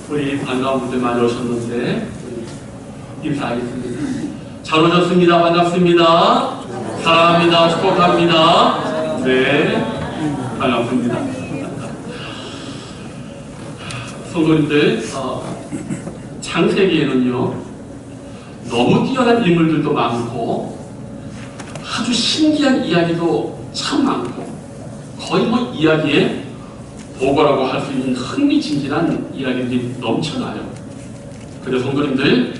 우리 반가운 분들 많이 오셨는데 인사하겠습니다. 잘 오셨습니다. 반갑습니다. 사랑합니다. 축복합니다. 네, 반갑습니다. 성도님들, 창세기에는요 너무 뛰어난 인물들도 많고 아주 신기한 이야기도 참 많고 거의 뭐 이야기에 보고라고 할 수 있는 흥미진진한 이야기들이 넘쳐나요. 그래서 성도님들,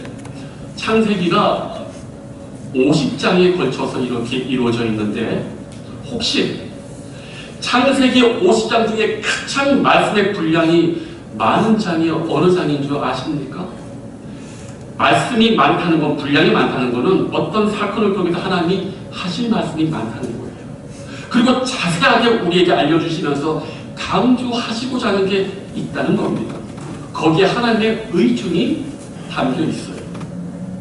창세기가 50장에 걸쳐서 이렇게 이루어져 있는데 혹시 창세기 50장 중에 가장 말씀의 분량이 많은 장이 어느 장인 줄 아십니까? 말씀이 많다는 건, 분량이 많다는 것은 어떤 사건을 통해서 하나님이 하실 말씀이 많다는 거예요. 그리고 자세하게 우리에게 알려주시면서 강조하시고자 하는 게 있다는 겁니다. 거기에 하나님의 의중이 담겨 있어요.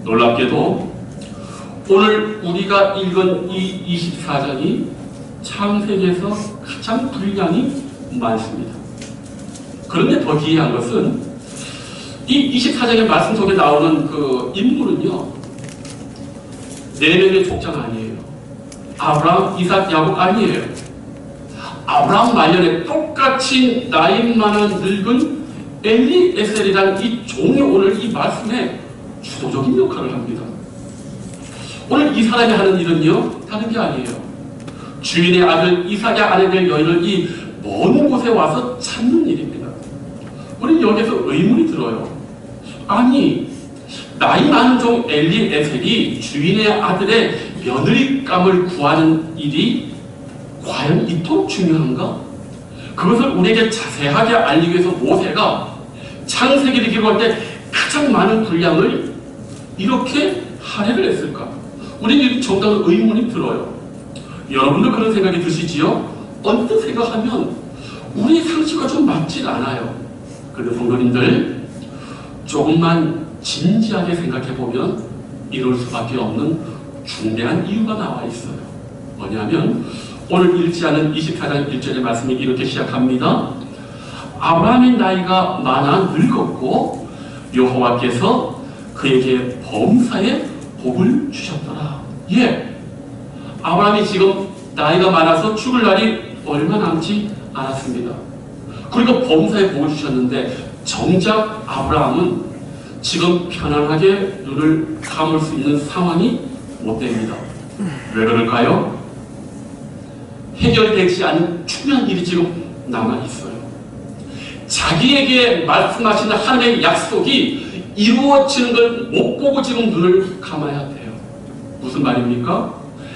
놀랍게도 오늘 우리가 읽은 이 24장이 창세기에서 가장 분량이 많습니다. 그런데 더 기이한 것은 이 24장의 말씀 속에 나오는 그 인물은요 4명의 족장 아니에요. 아브라함, 이삭, 야곱 아니에요. 아브라함 말년에 똑같이 나이 많은 늙은 엘리에셀이라는 이 종이 오늘 이 말씀에 주도적인 역할을 합니다. 오늘 이 사람이 하는 일은요 다른 게 아니에요. 주인의 아들 이삭의 아내 될 여인을 이 먼 곳에 와서 찾는 일입니다. 우리 여기서 의문이 들어요. 아니, 나이 많은 종 엘리에셀이 주인의 아들의 며느리감을 구하는 일이 과연 이토록 중요한가? 그것을 우리에게 자세하게 알리기 위해서 모세가 창세기를 기록할 때 가장 많은 분량을 이렇게 할애를 했을까? 우리는 정답은 의문이 들어요. 여러분도 그런 생각이 드시지요? 언뜻 생각하면 우리 상식과 좀 맞질 않아요. 그런데 성도님들, 조금만 진지하게 생각해보면 이럴 수밖에 없는 중대한 이유가 나와 있어요. 뭐냐면 오늘 읽지 않은 24장 1절의 말씀이 이렇게 시작합니다. 아브라함의 나이가 많아 늙었고 여호와께서 그에게 범사에 복을 주셨더라. 예, 아브라함이 지금 나이가 많아서 죽을 날이 얼마 남지 않았습니다. 그리고 범사에 복을 주셨는데 정작 아브라함은 지금 편안하게 눈을 감을 수 있는 상황이 못 됩니다. 왜 그럴까요? 해결되지 않은 중요한 일이 지금 남아있어요. 자기에게 말씀하시는 하나님의 약속이 이루어지는 걸 못 보고 지금 눈을 감아야 돼요. 무슨 말입니까?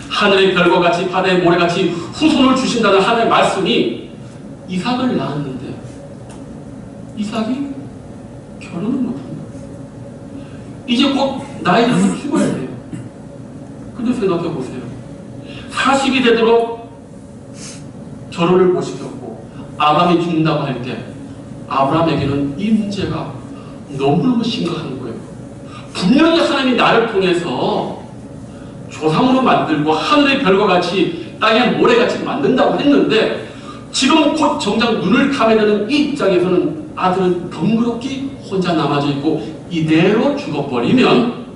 하늘의 별과 같이 바다의 모래같이 후손을 주신다는 하나님의 말씀이 이삭을 낳았는데 이삭이 결혼을 못합니다. 이제 곧 나이 들어서 죽어야 돼요. 근데 생각해 보세요. 40이 되도록 결혼을 못 시켰고 아브라함이 죽는다고 할 때 아브라함에게는 이 문제가 너무너무 심각한 거예요. 분명히 하나님이 나를 통해서 조상으로 만들고 하늘의 별과 같이 땅의 모래같이 만든다고 했는데 지금 곧 정작 눈을 감아야 되는 이 입장에서는 아들은 덩그럽게 혼자 남아져 있고 이대로 죽어버리면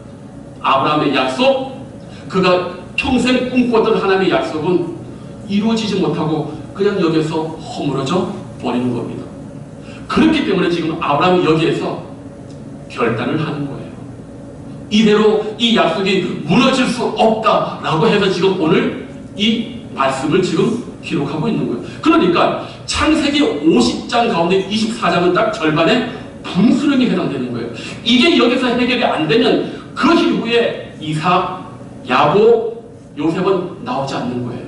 아브라함의 약속, 그가 평생 꿈꿨던 하나님의 약속은 이루어지지 못하고 그냥 여기서 허물어져 버리는 겁니다. 그렇기 때문에 지금 아브라함이 여기에서 결단을 하는 거예요. 이대로 이 약속이 무너질 수 없다라고 해서 지금 오늘 이 말씀을 지금 기록하고 있는 거예요. 그러니까 창세기 50장 가운데 24장은 딱 절반의 분수령에 해당되는 거예요. 이게 여기서 해결이 안 되면 그 이후에 이삭, 야곱, 요셉은 나오지 않는 거예요.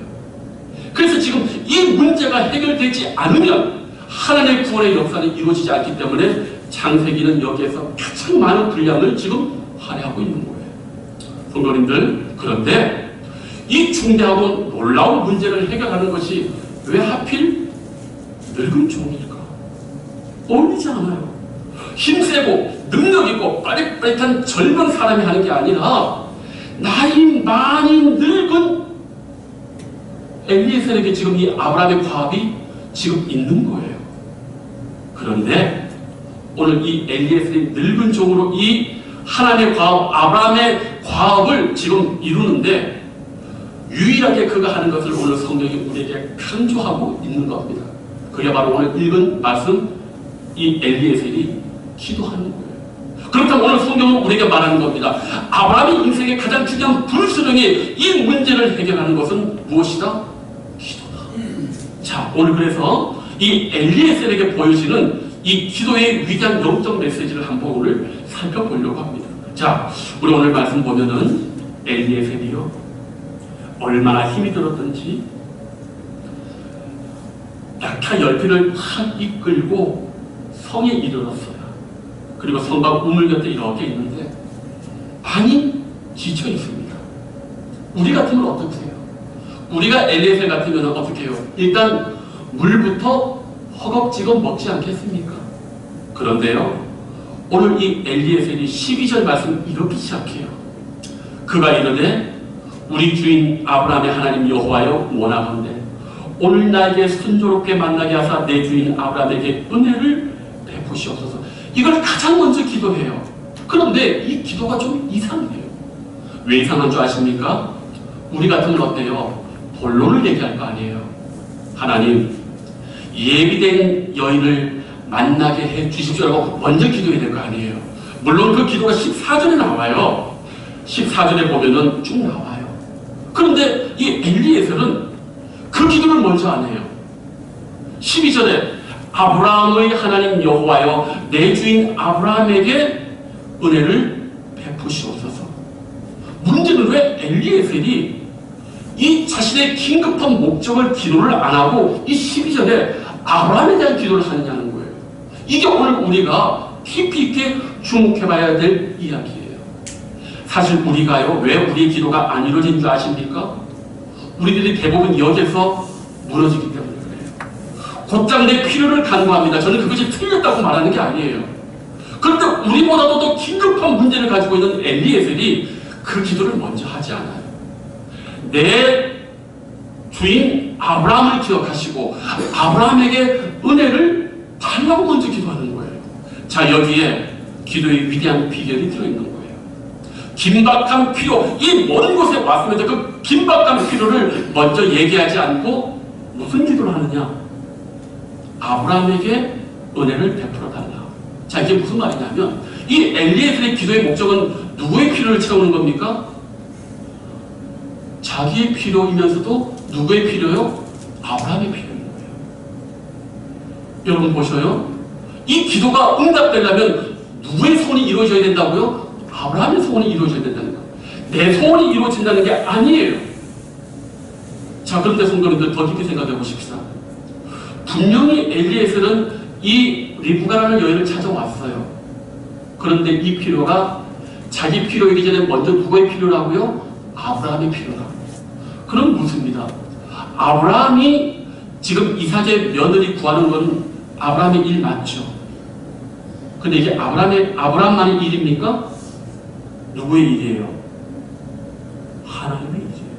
그래서 지금 이 문제가 해결되지 않으면 하나님의 구원의 역사는 이루어지지 않기 때문에 창세기는 여기에서 가장 많은 분량을 지금 할애하고 있는 거예요. 성도님들, 그런데 이 중대하고 놀라운 문제를 해결하는 것이 왜 하필 늙은 종일까? 어울리지 않아요. 힘세고 능력있고 빠릿빠릿한 젊은 사람이 하는 게 아니라 나이 많이 늙은 엘리에셀에게 지금 이 아브라함의 과업이 지금 있는 거예요. 그런데 오늘 이 엘리에셀이 늙은 종으로 이 하나님의 과업, 아브라함의 과업을 지금 이루는데 유일하게 그가 하는 것을 오늘 성경이 우리에게 강조하고 있는 겁니다. 그게 바로 오늘 읽은 말씀, 이 엘리에셀이 기도하는 거예요. 그렇다면 오늘 성경은 우리에게 말하는 겁니다. 아브라함의 인생의 가장 중요한 불수령의 이 문제를 해결하는 것은 무엇이다? 기도다. 자, 오늘 그래서 이 엘리에셀에게 보여지는 이 기도의 위대한 영적 메시지를 한번 오늘 살펴보려고 합니다. 자, 우리 오늘 말씀 보면은 엘리에셀이요, 얼마나 힘이 들었던지 낙타 10필을 확 이끌고 성에 이르렀어요. 그리고 성곽 우물 곁에 이렇게 있는데 많이 지쳐 있습니다. 우리 같으면 어떻게 해요? 우리가 엘리에셀 같으면 어떻게 해요? 일단 물부터 허겁지겁 먹지 않겠습니까? 그런데요, 오늘 이 엘리에셀이 12절 말씀 이렇게 시작해요. 그가 이르되 우리 주인 아브라함의 하나님 여호와여 원하건대 오늘 나에게 순조롭게 만나게 하사 내 주인 아브라함에게 은혜를 베푸시옵소서. 이걸 가장 먼저 기도해요. 그런데 이 기도가 좀 이상해요. 왜 이상한 줄 아십니까? 우리 같으면 어때요? 본론을 얘기할 거 아니에요. 하나님, 예비된 여인을 만나게 해 주십시오라고 먼저 기도해야 될 거 아니에요. 물론 그 기도가 14절에 나와요. 14절에 보면은 쭉 나와요. 그런데 이 엘리에셀은 그 기도를 먼저 안 해요. 12절에 아브라함의 하나님 여호와여 내 주인 아브라함에게 은혜를 베푸시옵소서. 문제는 왜 엘리에셀이 이 자신의 긴급한 목적을 기도를 안 하고 이 12절에 아브라함에 대한 기도를 하느냐는 거예요. 이게 오늘 우리가 깊이 있게 주목해봐야 될 이야기예요. 사실 우리가요, 왜 우리의 기도가 안 이루어진 줄 아십니까? 우리들이 대부분 여기에서 무너지기 때문에 그래요. 곧장 내 필요를 간구합니다. 저는 그것이 틀렸다고 말하는 게 아니에요. 그런데 우리보다도 더 긴급한 문제를 가지고 있는 엘리에셀이 그 기도를 먼저 하지 않아요. 내 주인 아브라함을 기억하시고 아브라함에게 은혜를 달라고 먼저 기도하는 거예요. 자, 여기에 기도의 위대한 비결이 들어있는 거예요. 긴박한 필요, 이 먼 곳에 왔으면서 그 긴박한 필요를 먼저 얘기하지 않고 무슨 기도를 하느냐? 아브라함에게 은혜를 베풀어 달라. 자, 이게 무슨 말이냐면 이 엘리에셀의 기도의 목적은 누구의 필요를 채우는 겁니까? 자기의 필요이면서도 누구의 필요요? 아브라함의 필요인 거예요. 여러분 보셔요. 이 기도가 응답되려면 누구의 소원이 이루어져야 된다고요? 아브라함의 소원이 이루어져야 된다는 거예요. 내 소원이 이루어진다는 게 아니에요. 자, 그런데 성도님들 더 깊이 생각해 보십시다. 분명히 엘리에셀은 이 리브가라는 여인을 찾아왔어요. 그런데 이 필요가 자기 필요이기 전에 먼저 누구의 필요라고요? 아브라함의 필요라고. 그럼 묻습니다. 아브라함이 지금 이삭의 며느리 구하는 건 아브라함의 일 맞죠? 근데 이게 아브라함만의 일입니까? 누구의 일이에요? 하나님의 일이에요.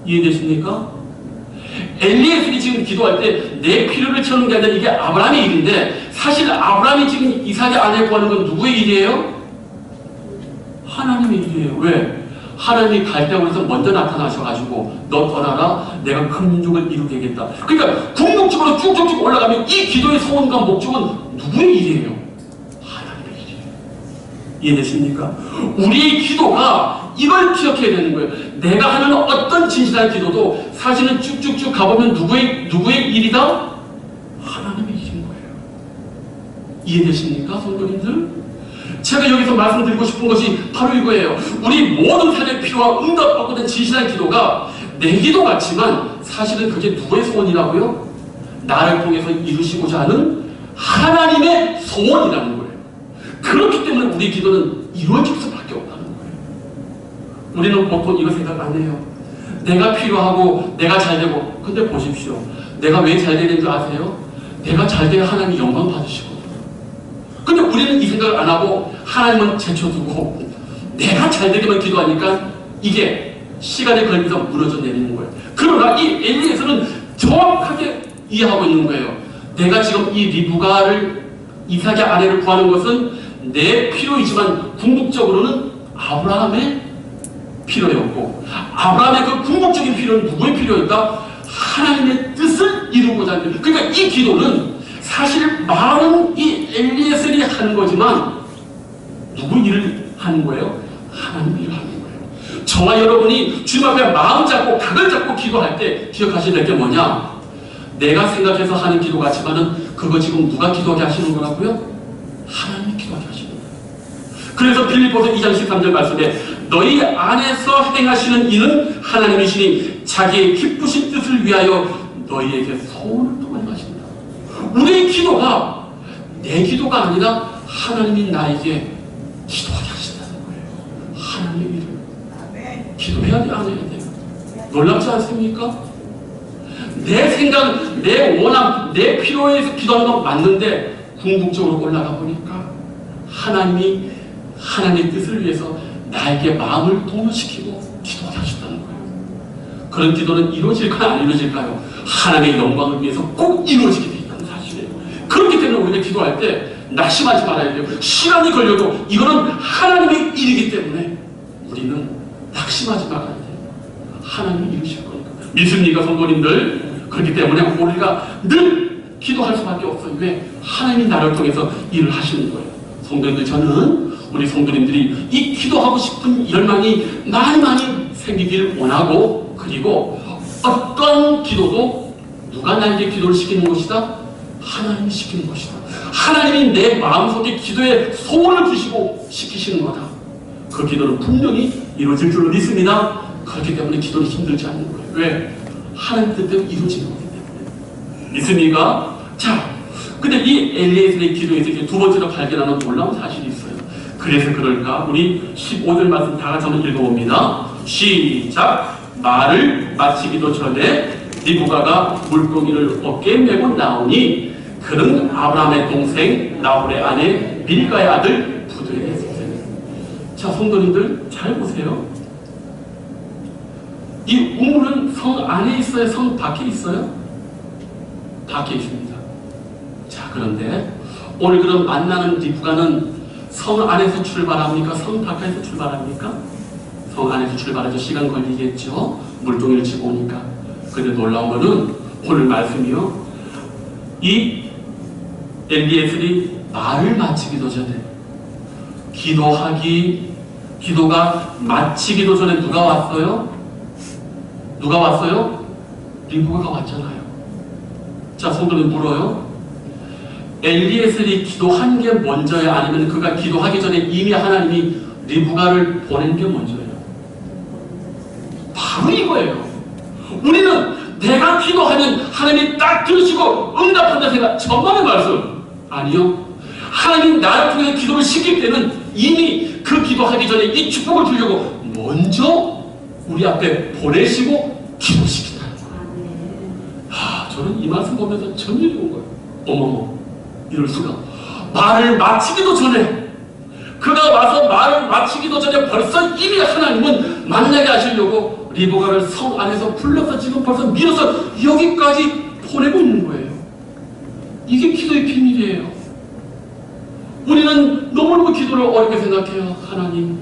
이해되십니까? 엘리에셀이 지금 기도할 때 내 필요를 채우는 게 아니라 이게 아브라함의 일인데 사실 아브라함이 지금 이삭의 아내 구하는 건 누구의 일이에요? 하나님의 일이에요. 왜? 하나님이 갈대아에서 먼저 나타나셔가지고 너 떠나라 내가 큰 민족을 이루게 하겠다. 그러니까 궁극적으로 쭉쭉쭉 올라가면 이 기도의 소원과 목적은 누구의 일이에요? 하나님의 일이에요. 이해되십니까? 우리의 기도가 이걸 기억해야 되는 거예요. 내가 하는 어떤 진실한 기도도 사실은 쭉쭉쭉 가보면 누구의 일이다? 하나님의 일인 거예요. 이해되십니까, 성도님들? 제가 여기서 말씀드리고 싶은 것이 바로 이거예요. 우리 모든 삶의 필요와 응답받고 된 진실한 기도가 내 기도 같지만 사실은 그게 누구의 소원이라고요? 나를 통해서 이루시고자 하는 하나님의 소원이라는 거예요. 그렇기 때문에 우리 기도는 이루어질 수밖에 없다는 거예요. 우리는 보통 이거 생각 안 해요. 내가 필요하고 내가 잘 되고. 근데 보십시오. 내가 왜 잘 되는 줄 아세요? 내가 잘 돼야 하나님 영광 받으시거든요. 근데 우리는 이 생각을 안 하고 하나님은 제쳐두고 내가 잘 되기만 기도하니까 이게 시간에 걸리면서 무너져 내리는 거예요. 그러나 이 엘리에서는 정확하게 이해하고 있는 거예요. 내가 지금 이 리브가를 이삭의 아내를 구하는 것은 내 필요이지만 궁극적으로는 아브라함의 필요였고, 아브라함의 그 궁극적인 필요는 누구의 필요였다? 하나님의 뜻을 이루고자 하는. 그러니까 이 기도는 사실 말은 이 엘리에셀이 하는 거지만 누구 일을 하는 거예요? 하나님 일을 하는 거예요. 저와 여러분이 주님 앞에 마음 잡고 각을 잡고 기도할 때 기억하셔야 될 게 뭐냐? 내가 생각해서 하는 기도 같지만은 그거 지금 누가 기도하게 하시는 거라고요? 하나님이 기도하게 하시는 거예요. 그래서 빌립보서 2장 13절 말씀에 너희 안에서 행하시는 이는 하나님이시니 자기의 기쁘신 뜻을 위하여 너희에게 소원을 통하여 하신다. 우리의 기도가 내 기도가 아니라 하나님이 나에게 기도하게 하신다는 거예요. 하나님의 일을 기도해야 돼, 안 해야 돼요? 놀랍지 않습니까? 내 생각, 내 원함, 내 필요에 의해서 기도하는 건 맞는데 궁극적으로 올라가 보니까 하나님이 하나님의 뜻을 위해서 나에게 마음을 동요시키고 기도하게 하셨다는 거예요. 그런 기도는 이루어질까요? 안 이루어질까요? 하나님의 영광을 위해서 꼭 이루어지게 되어 있다는 사실이에요. 그렇기 때문에 우리가 기도할 때 낙심하지 말아야 돼요. 시간이 걸려도 이거는 하나님의 일이기 때문에 우리는 낙심하지 말아야 돼요. 하나님이 이루실 거니까. 믿습니까, 성도님들? 그렇기 때문에 우리가 늘 기도할 수밖에 없어요. 왜? 하나님이 나를 통해서 일을 하시는 거예요. 성도님들, 저는 우리 성도님들이 이 기도하고 싶은 열망이 많이 생기길 원하고, 그리고 어떤 기도도 누가 나에게 기도를 시키는 것이다? 하나님이 시키는 것이다. 하나님이 내 마음속에 기도에 소원을 주시고 시키시는 거다. 그 기도는 분명히 이루어질 줄로 믿습니다. 그렇기 때문에 기도는 힘들지 않는 거예요. 왜? 하나님 뜻대로 이루어지는 거기 때문에. 믿습니까? 자, 근데 이 엘리에셀의 기도에서 이제 두 번째로 발견하는 놀라운 사실이 있어요. 그래서 그럴까? 우리 15절 말씀 다 같이 한번 읽어봅니다. 시작! 말을 마치기도 전에 리브가가 물동이를 어깨에 메고 나오니 그는 아브라함의 동생 나홀의 아내 밀가의 아들 부두엘의 있었어요. 자, 성도님들 잘 보세요. 이 우물은 성 안에 있어요? 성 밖에 있어요? 밖에 있습니다. 자, 그런데 오늘 그럼 만나는 리브가는 성 안에서 출발합니까? 성 밖에서 출발합니까? 성 안에서 출발하죠. 시간 걸리겠죠. 물동이를 치고 오니까. 근데 놀라운 거는 오늘 말씀이요. 이 엘리에셀이 말을 마치기도 전에 기도가 마치기도 전에 누가 왔어요? 누가 왔어요? 리브가가 왔잖아요. 자, 성도는 물어요. 엘리에셀이 기도한 게 먼저야? 아니면 그가 기도하기 전에 이미 하나님이 리브가를 보낸 게 먼저예요? 바로 이거예요. 우리는 내가 기도하면 하나님이 딱 들으시고 응답한다 생각, 천만의 말씀. 아니요. 하나님 나를 통해 기도를 시킬 때는 이미 그 기도하기 전에 이 축복을 주려고 먼저 우리 앞에 보내시고 기도시킨다는 거예요. 저는 이 말씀 보면서 전율이 온 거예요. 어머머, 이럴 수가. 말을 마치기도 전에, 그가 와서 말을 마치기도 전에 벌써 이미 하나님은 만나게 하시려고 리브가를 성 안에서 불러서 지금 벌써 밀어서 여기까지 보내고 있는 거예요. 이게 기도의 비밀이에요. 우리는 너무너무 기도를 어렵게 생각해요. 하나님,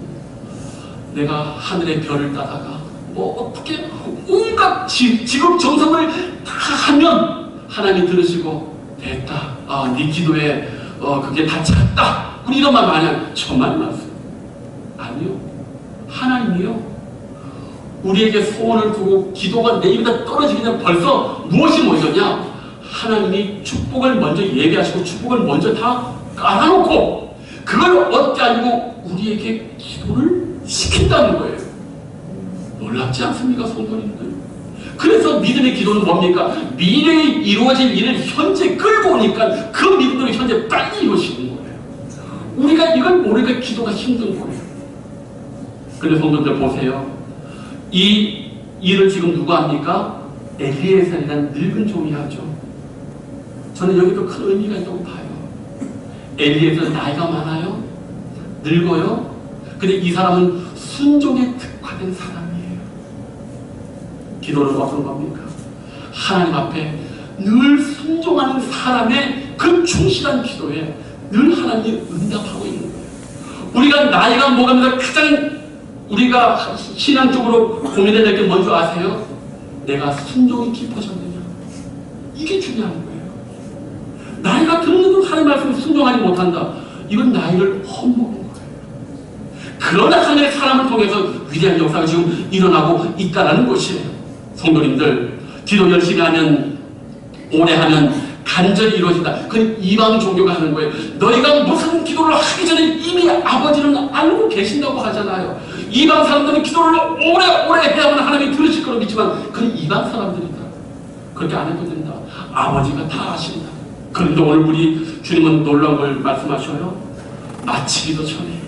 내가 하늘의 별을 따다가 어떻게 온갖 지극정성을 다 하면 하나님 들으시고 됐다. 네 기도에 그게 다 찼다. 우리 이런 말 많이 하면 천만 말씀. 아니요. 하나님이요. 우리에게 소원을 두고 기도가 내 입에다 떨어지기 전에 벌써 무엇이 먼저냐? 하나님이 축복을 먼저 예비하시고 축복을 먼저 다 깔아놓고 그걸 얻게 하려고 우리에게 기도를 시킨다는 거예요. 놀랍지 않습니까, 성도님들? 그래서 믿음의 기도는 뭡니까? 미래에 이루어질 일을 현재 끌고 오니까 그 믿음으로 현재 빨리 이루어지는 거예요. 우리가 이걸 모르니까 기도가 힘든 거예요. 그런데 성도들 보세요. 이 일을 지금 누가 합니까? 엘리에셀이라는 늙은 종이 하죠. 저는 여기도 큰 의미가 있다고 봐요. 엘리에셀은 나이가 많아요? 늙어요? 근데 이 사람은 순종에 특화된 사람이에요. 기도는 어떤 겁니까? 하나님 앞에 늘 순종하는 사람의 그 충실한 기도에 늘 하나님이 응답하고 있는 거예요. 우리가 나이가 먹으면서 가장 우리가 신앙적으로 고민해야 될 게 뭔지 아세요? 내가 순종이 깊어졌느냐? 이게 중요한 거예요. 나이가 들면 하나님 말씀에 순종하지 못한다. 이건 나이를 헛먹은 거예요. 그러나 하나님의 사람을 통해서 위대한 역사가 지금 일어나고 있다는 것이에요. 성도님들, 기도 열심히 하면, 오래 하면 간절히 이루어진다. 그건 이방 종교가 하는 거예요. 너희가 무슨 기도를 하기 전에 이미 아버지는 알고 계신다고 하잖아요. 이방 사람들은 기도를 오래 해야만 하나님이 들으실 거라고 믿지만 그건 이방 사람들이다. 그렇게 안 해도 된다. 아버지가 다 아신다. 그런데 오늘 우리 주님은 놀라운 걸 말씀하셔요. 마치기도 전에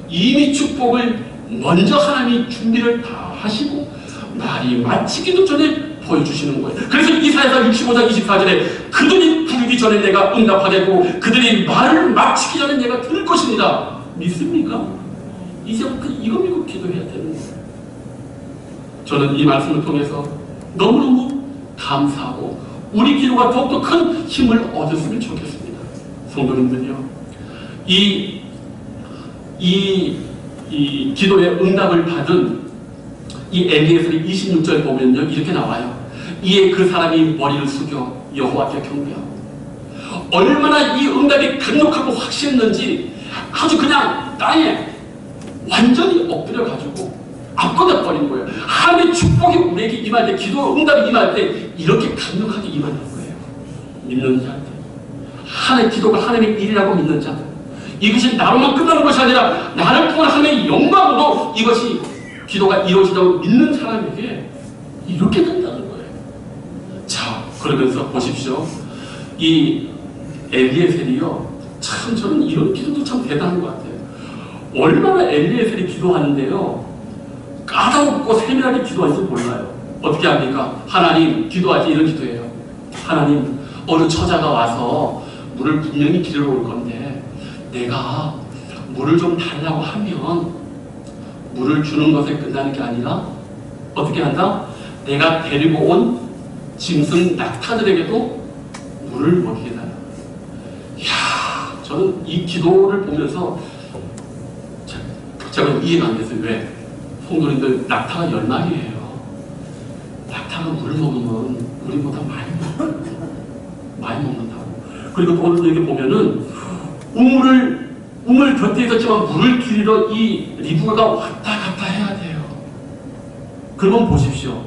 이미 축복을 먼저 하나님이 준비를 다 하시고 말이 마치기도 전에 보여주시는 거예요. 그래서 이사야서 65장 24절에 그들이 부르기 전에 내가 응답하겠고 그들이 말을 마치기 전에 내가 들을 것입니다. 믿습니까? 이제부터 이거 믿고 기도해야 되는 거예요. 저는 이 말씀을 통해서 너무너무 감사하고 우리 기도가 더욱더 큰 힘을 얻었으면 좋겠습니다. 성도님들요, 이 기도의 응답을 받은 이 엘리에셀의 26절 보면요, 이렇게 나와요. 이에 그 사람이 머리를 숙여 여호와께 경배하고, 얼마나 이 응답이 강력하고 확실했는지 아주 그냥 땅에 완전히 엎드려 가지고 압도돼 버린 거예요. 하나님의 축복이 우리에게 임할 때, 기도 응답이 임할 때 이렇게 강력하게 임하는 거예요. 믿는 자들, 하나님의 기도가 하나님의 일이라고 믿는 자들, 이것이 나로만 끝나는 것이 아니라 나를 통한 하나님의 영광으로 이것이 기도가 이루어진다고 믿는 사람에게 이렇게 된다는 거예요. 자, 그러면서 보십시오. 이 엘리에셀이요, 참 저는 이런 기도도 참 대단한 것 같아요. 얼마나 엘리에셀이 기도하는데요, 까다롭고 세밀하게 기도하는지 몰라요. 어떻게 합니까? 하나님, 기도하지, 이런 기도예요. 하나님, 어느 처자가 와서 물을 분명히 기르러 올 건데 내가 물을 좀 달라고 하면 물을 주는 것에 끝나는 게 아니라 어떻게 한다? 내가 데리고 온 짐승 낙타들에게도 물을 먹이게 달라. 이야, 저는 이 기도를 보면서 제가 이해가 안 됐어요. 왜? 성도님들, 낙타가 10마리예요. 낙타가 물을 먹으면 우리보다 많이 먹는다고. 그리고 또 오늘 여기 보면은 우물 곁에 있었지만 물을 기르러 이 리브가가 왔다 갔다 해야 돼요. 그러면 보십시오.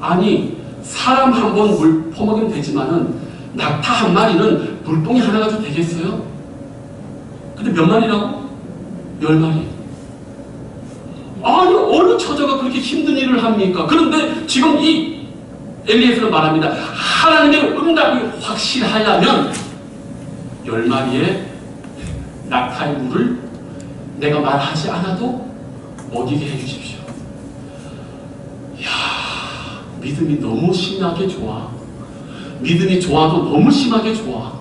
아니, 사람 한 번 물 퍼먹으면 되지만은 낙타 한 마리는 물동이 하나 가지고 되겠어요? 근데 몇 마리라고? 10마리. 아니, 어느 처자가 그렇게 힘든 일을 합니까? 그런데 지금 이 엘리에셀은 말합니다. 하나님의 응답이 확실하려면 10마리의 낙타의 물을 내가 말하지 않아도 먹이게 해주십시오. 이야, 믿음이 너무 심하게 좋아. 믿음이 좋아도 너무 심하게 좋아.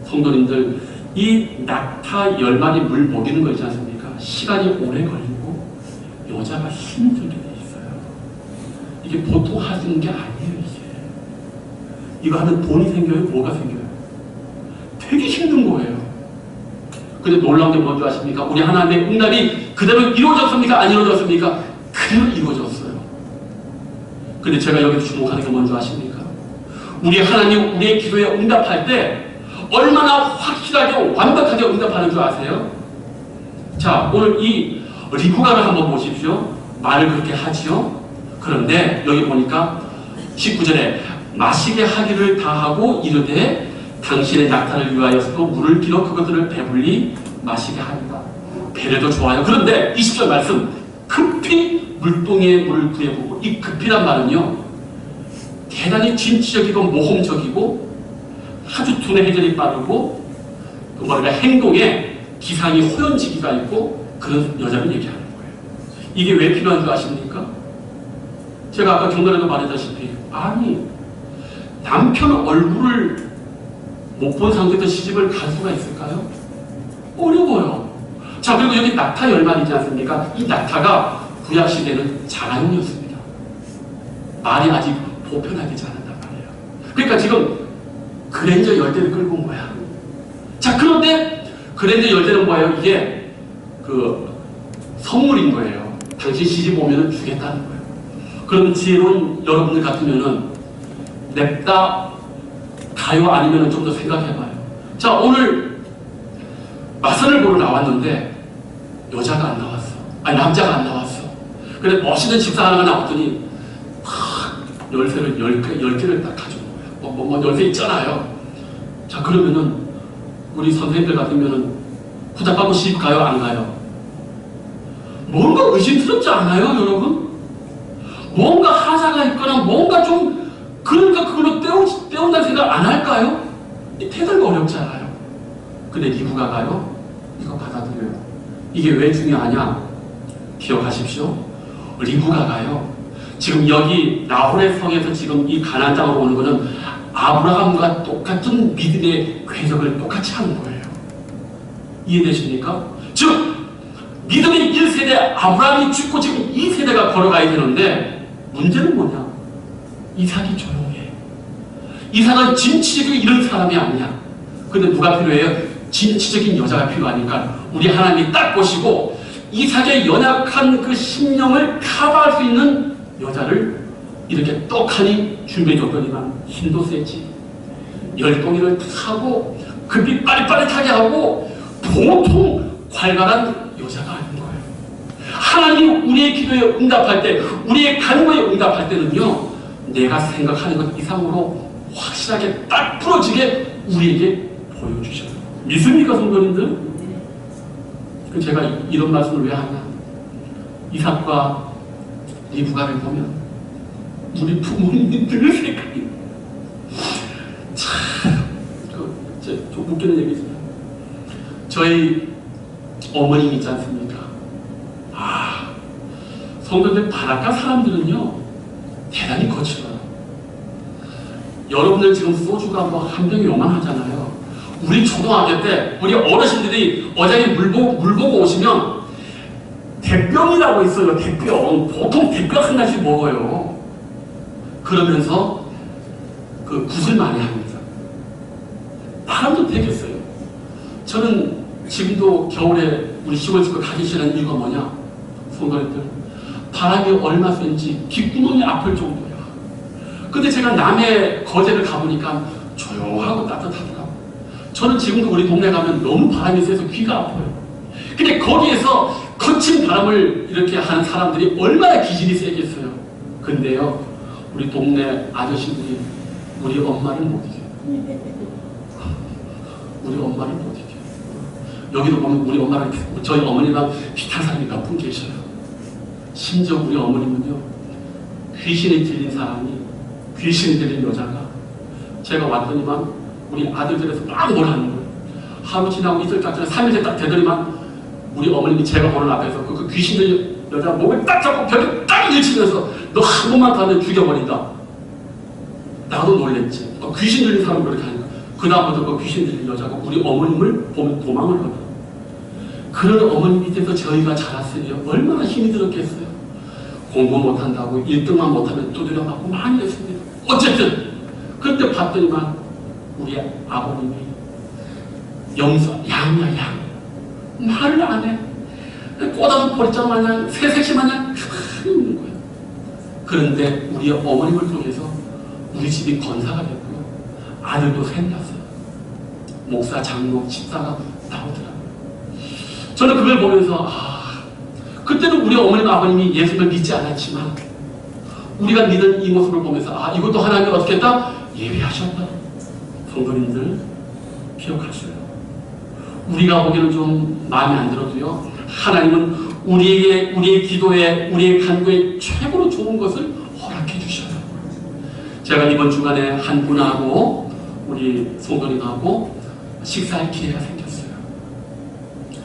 성도님들, 이 낙타 10마리 물 먹이는 거 있지 않습니까? 시간이 오래 걸리고 여자가 힘들게 돼 있어요. 이게 보통 하는 게 아니에요. 이거 하면 돈이 생겨요? 뭐가 생겨요? 되게 힘든 거예요. 근데 놀라운 게 뭔지 아십니까? 우리 하나님의 응답이 그대로 이루어졌습니까? 안 이루어졌습니까? 그대로 이루어졌어요. 근데 제가 여기서 주목하는 게 뭔지 아십니까? 우리 하나님, 우리의 기도에 응답할 때 얼마나 확실하게 완벽하게 응답하는 줄 아세요? 자, 오늘 이 리브가를 한번 보십시오. 말을 그렇게 하지요. 그런데 여기 보니까 19절에 마시게 하기를 다하고 이르되 당신의 낙타를 위하여서도 물을 길어 그것들을 배불리 마시게 합니다. 배려도 좋아요. 그런데 20절 말씀, 급히 물동이에 물을 구해보고, 이 급히란 말은요, 대단히 진취적이고 모험적이고 아주 두뇌 회전이 빠르고 행동에 기상이 호연지기가 있고 그런 여자를 얘기하는 거예요. 이게 왜 필요한 줄 아십니까? 제가 아까 경전에도 말했다시피, 아니, 남편 얼굴을 못 본 상태에서 시집을 갈 수가 있을까요? 어려워요. 자, 그리고 여기 낙타 10마리지 않습니까? 이 낙타가 구약시대는 자랑이었습니다. 말이 아직 보편화되지 않았단 말이에요. 그러니까 지금 그랜저 열대를 끌고 온 거야. 자, 그런데 그랜저 열대는 뭐예요? 이게 그 선물인 거예요. 당신 시집 오면은 주겠다는 거예요. 그럼 지혜로운 여러분들 같으면은 냅다 가요? 아니면은 좀 더 생각해봐요. 자, 오늘 마선을 보러 나왔는데 여자가 안 나왔어. 아니, 남자가 안 나왔어. 근데 멋있는 집사 하나가 나왔더니 열쇠를 10개를 딱 가져온 거예요. 뭐 열쇠 있잖아요. 자, 그러면은 우리 선생님들 같으면은 부탁받고 시집 가요? 안 가요? 뭔가 의심스럽지 않아요, 여러분? 뭔가 하자가 있거나 뭔가 좀 그러니까 그걸로 때운다는 생각 안 할까요? 태도가 어렵잖아요. 근데 리브가 가요? 이거 받아들여요. 이게 왜 중요하냐? 기억하십시오. 리브가 가요. 지금 여기 나홀의 성에서 지금 이 가나안 땅으로 오는 거는 아브라함과 똑같은 믿음의 궤적을 똑같이 하는 거예요. 이해되십니까? 즉 믿음의 1세대 아브라함이 죽고 지금 2세대가 걸어가야 되는데 문제는 뭐냐? 이삭이 조용해. 이삭은 진취적인 이런 사람이 아니야. 근데 누가 필요해요? 진취적인 여자가 필요하니까 우리 하나님이 딱 보시고 이삭의 연약한 그 심령을 커버할 수 있는 여자를 이렇게 떡하니 준비해줬더니만 힘도 세지. 열동이를 타고 급히 빠릿빠릿하게 하고 보통 활발한 여자가 아닌 거예요. 하나님 우리의 기도에 응답할 때, 우리의 간구에 응답할 때는요, 내가 생각하는 것 이상으로 확실하게 딱 부러지게 우리에게 보여주셔요. 믿습니까, 성도님들? 제가 이런 말씀을 왜 하냐? 이삭과 리브가를 보면 우리 부모님들 생각이 좀 웃기는 얘기죠. 저희 어머님 있지 않습니까? 성도들 바닷가 사람들은요 대단히 거칠어요. 여러분들 지금 소주가 뭐 한 병이 요만하잖아요. 우리 초등학교 때 우리 어르신들이 어장에 물 보고 오시면 대병이라고 있어요. 대병. 보통 대병 한 달씩 먹어요. 그러면서 그 굿을 많이 합니다. 바람도 되겠어요. 저는 지금도 겨울에 우리 시골 집에 가기 싫은 이유가 뭐냐? 성도님들, 바람이 얼마 센지 귓구멍이 아플 정도야. 근데 제가 남해 거제를 가보니까 조용하고 따뜻하더라고요. 저는 지금도 우리 동네 가면 너무 바람이 세서 귀가 아파요. 근데 거기에서 거친 바람을 이렇게 하는 사람들이 얼마나 기질이 세겠어요. 근데요, 우리 동네 아저씨들이 우리 엄마를 못 이겨요. 우리 엄마를 못 이겨요. 여기도 보면 우리 엄마랑 저희 어머니랑 비슷한 사람이 몇 분 계셔요. 심지어 우리 어머님은요, 귀신이 들린 사람이, 귀신이 들린 여자가 제가 왔더니만 우리 아들들에서 막 뭐라는 거예요. 하루 지나고 이틀 딱 전에 3일째 딱 되더니만 우리 어머님이 제가 보는 앞에서 그 귀신 들린 여자 목을 딱 잡고 벽에 딱 일치면서 너 한 번만 더 하면 죽여버린다. 나도 놀랬지. 귀신 들린 사람 그렇게 하니까. 그 다음부터 그 귀신 들린 여자가 우리 어머님을 보면 도망을 가요. 그런 어머님 밑에서 저희가 자랐으니 얼마나 힘이 들었겠어요. 공부 못한다고 1등만 못하면 두드려 맞고 많이 했습니다. 어쨌든 그때 봤더니만 우리 아버님이 영서 양이야 양. 말을 안 해. 꼬다만 버리자 마냥 새색시 마냥 있는 거예요. 그런데 우리 어머님을 통해서 우리 집이 건사가 됐고요. 아들도 셋 낳았어요. 목사, 장로, 집사가 나오더라고요. 저는 그걸 보면서 그때는 우리 어머님, 아버님이 예수를 믿지 않았지만 우리가 믿은 이 모습을 보면서 이것도 하나님이 어떻게 했다? 예배하셨다. 성도님들 기억하셔요. 우리가 보기에는 좀 마음에 안 들어도요, 하나님은 우리의 기도에, 우리의 간구에 최고로 좋은 것을 허락해 주셔요. 제가 이번 주간에 한 분하고 우리 성도님하고 식사할 기회가 생겼어요.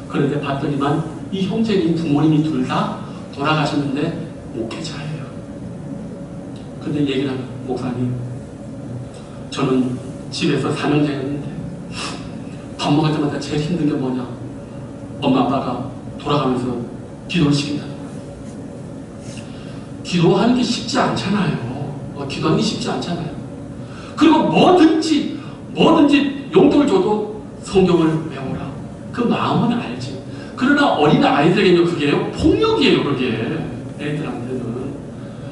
그런데 봤더니만 이 형제님 부모님이 둘 다 돌아가셨는데 목회자예요. 근데 얘기를 하면, 목사님, 저는 집에서 4년째였는데 밥 먹을 때마다 제일 힘든 게 뭐냐? 엄마 아빠가 돌아가면서 기도를 시킨다는 거예요. 기도하는 게 쉽지 않잖아요. 기도하는 게 쉽지 않잖아요. 그리고 뭐든지 용돈을 줘도 성경을 외워라. 그 마음은 알지. 그러나 어린 아이들에게는 그게 폭력이에요. 그게 애들한테는.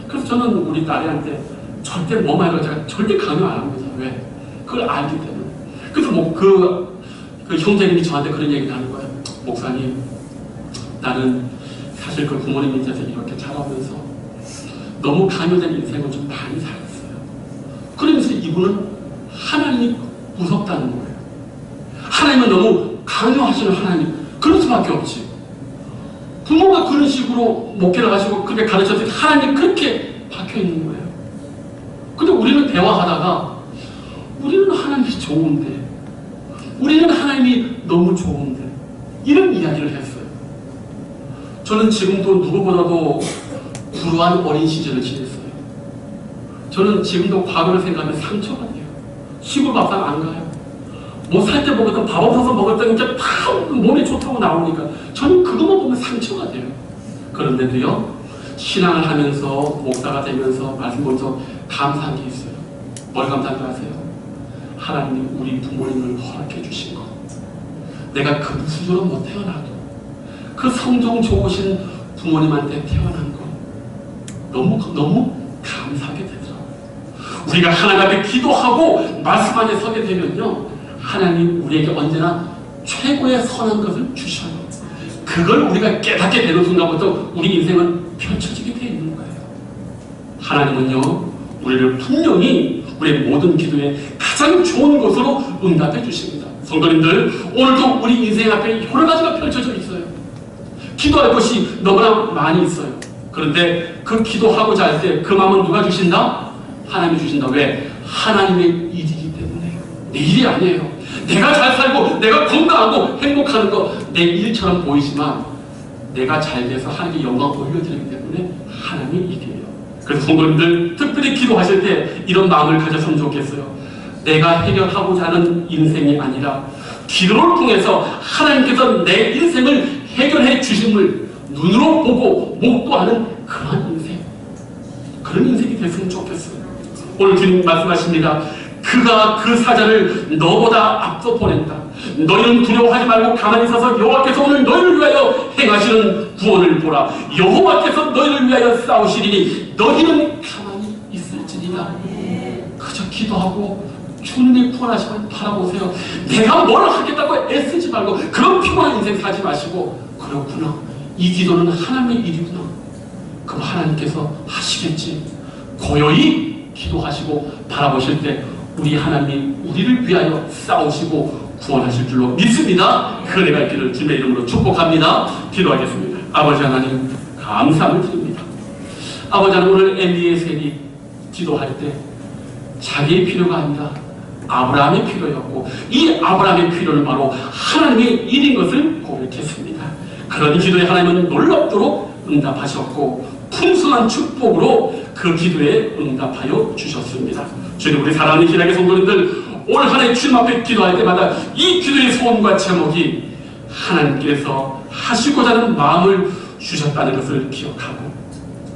그래서 저는 우리 딸애한테 절대 뭐 말이라고 제가 절대 강요 안 합니다. 왜? 그걸 알기 때문에. 그래서 그 형제님이 저한테 그런 얘기를 하는 거예요. 목사님, 나는 사실 그 부모님 밑에서 이렇게 자라면서 너무 강요된 인생을 좀 많이 살았어요. 그러면서 이분은 하나님이 무섭다는 거예요. 하나님은 너무 강요하시는 하나님. 그럴 수밖에 없지. 부모가 그런 식으로 목회를 하시고 그렇게 가르쳤을 때 하나님이 그렇게 박혀 있는 거예요. 근데 우리는 대화하다가 우리는 하나님이 좋은데, 우리는 하나님이 너무 좋은데, 이런 이야기를 했어요. 저는 지금도 누구보다도 불우한 어린 시절을 지냈어요. 저는 지금도 과거를 생각하면 상처가 돼요. 시골 밥상 안 가요. 뭐 살 때 먹었던 밥 없어서 먹었던 게 다 몸에 좋다고 나오니까 저는 그것만 보면 상처가 돼요. 그런데도요, 신앙을 하면서 목사가 되면서 말씀 보면서 감사한 게 있어요. 뭘 감사한 줄 아세요? 하나님이 우리 부모님을 허락해 주신 것. 내가 그 수저로 못 태어나도 그 성정 좋으신 부모님한테 태어난 것 너무 감사하게 되더라고요. 우리가 하나님 앞에 기도하고 말씀 안에 서게 되면요, 하나님 우리에게 언제나 최고의 선한 것을 주셔요. 그걸 우리가 깨닫게 되는 순간부터 우리 인생은 펼쳐지게 되어 있는 거예요. 하나님은요, 우리를 분명히 우리의 모든 기도에 가장 좋은 것으로 응답해 주십니다. 성도님들, 오늘도 우리 인생 앞에 여러 가지가 펼쳐져 있어요. 기도할 것이 너무나 많이 있어요. 그런데 그 기도하고자 할 때 그 마음은 누가 주신다? 하나님이 주신다. 왜? 하나님의 일이기 때문에. 내 일이 아니에요. 내가 잘 살고 내가 건강하고 행복하는 거 내 일처럼 보이지만 내가 잘 돼서 하나님께 영광 올려드리기 때문에 하나님의 일이에요. 그래서 성도님들, 특별히 기도하실 때 이런 마음을 가졌으면 좋겠어요. 내가 해결하고자 하는 인생이 아니라 기도를 통해서 하나님께서 내 인생을 해결해 주심을 눈으로 보고 목도하는 그런 인생, 그런 인생이 됐으면 좋겠어요. 오늘 주님 말씀하십니다. 그가 그 사자를 너보다 앞서 보낸다. 너희는 두려워하지 말고 가만히 서서 여호와께서 오늘 너희를 위하여 행하시는 구원을 보라. 여호와께서 너희를 위하여 싸우시리니 너희는 가만히 있을지니라. 그저 기도하고 주님의 구원하심을 바라보세요. 내가 뭘 하겠다고 애쓰지 말고 그런 피곤한 인생 살지 마시고, 그렇구나, 이 기도는 하나님의 일이구나, 그럼 하나님께서 하시겠지. 고요히 기도하시고 바라보실 때 우리 하나님이 우리를 위하여 싸우시고 구원하실 줄로 믿습니다. 그 은혜가 있기를 주님의 이름으로 축복합니다. 기도하겠습니다. 아버지 하나님, 감사를 드립니다. 아버지 하나님, 오늘 엘리에셀이 기도할 때 자기의 필요가 아니라 아브라함의 필요였고, 이 아브라함의 필요는 바로 하나님의 일인 것을 고백했습니다. 그런 기도에 하나님은 놀랍도록 응답하셨고 풍성한 축복으로 그 기도에 응답하여 주셨습니다. 주님, 우리 사랑하는 신앙의 성도님들, 올 한 해 주님 앞에 기도할 때마다 이 기도의 소원과 제목이 하나님께서 하시고자 하는 마음을 주셨다는 것을 기억하고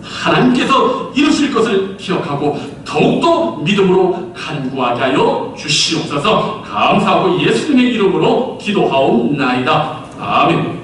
하나님께서 이루실 것을 기억하고 더욱더 믿음으로 간구하게 하여 주시옵소서. 감사하고 예수님의 이름으로 기도하옵나이다. 아멘.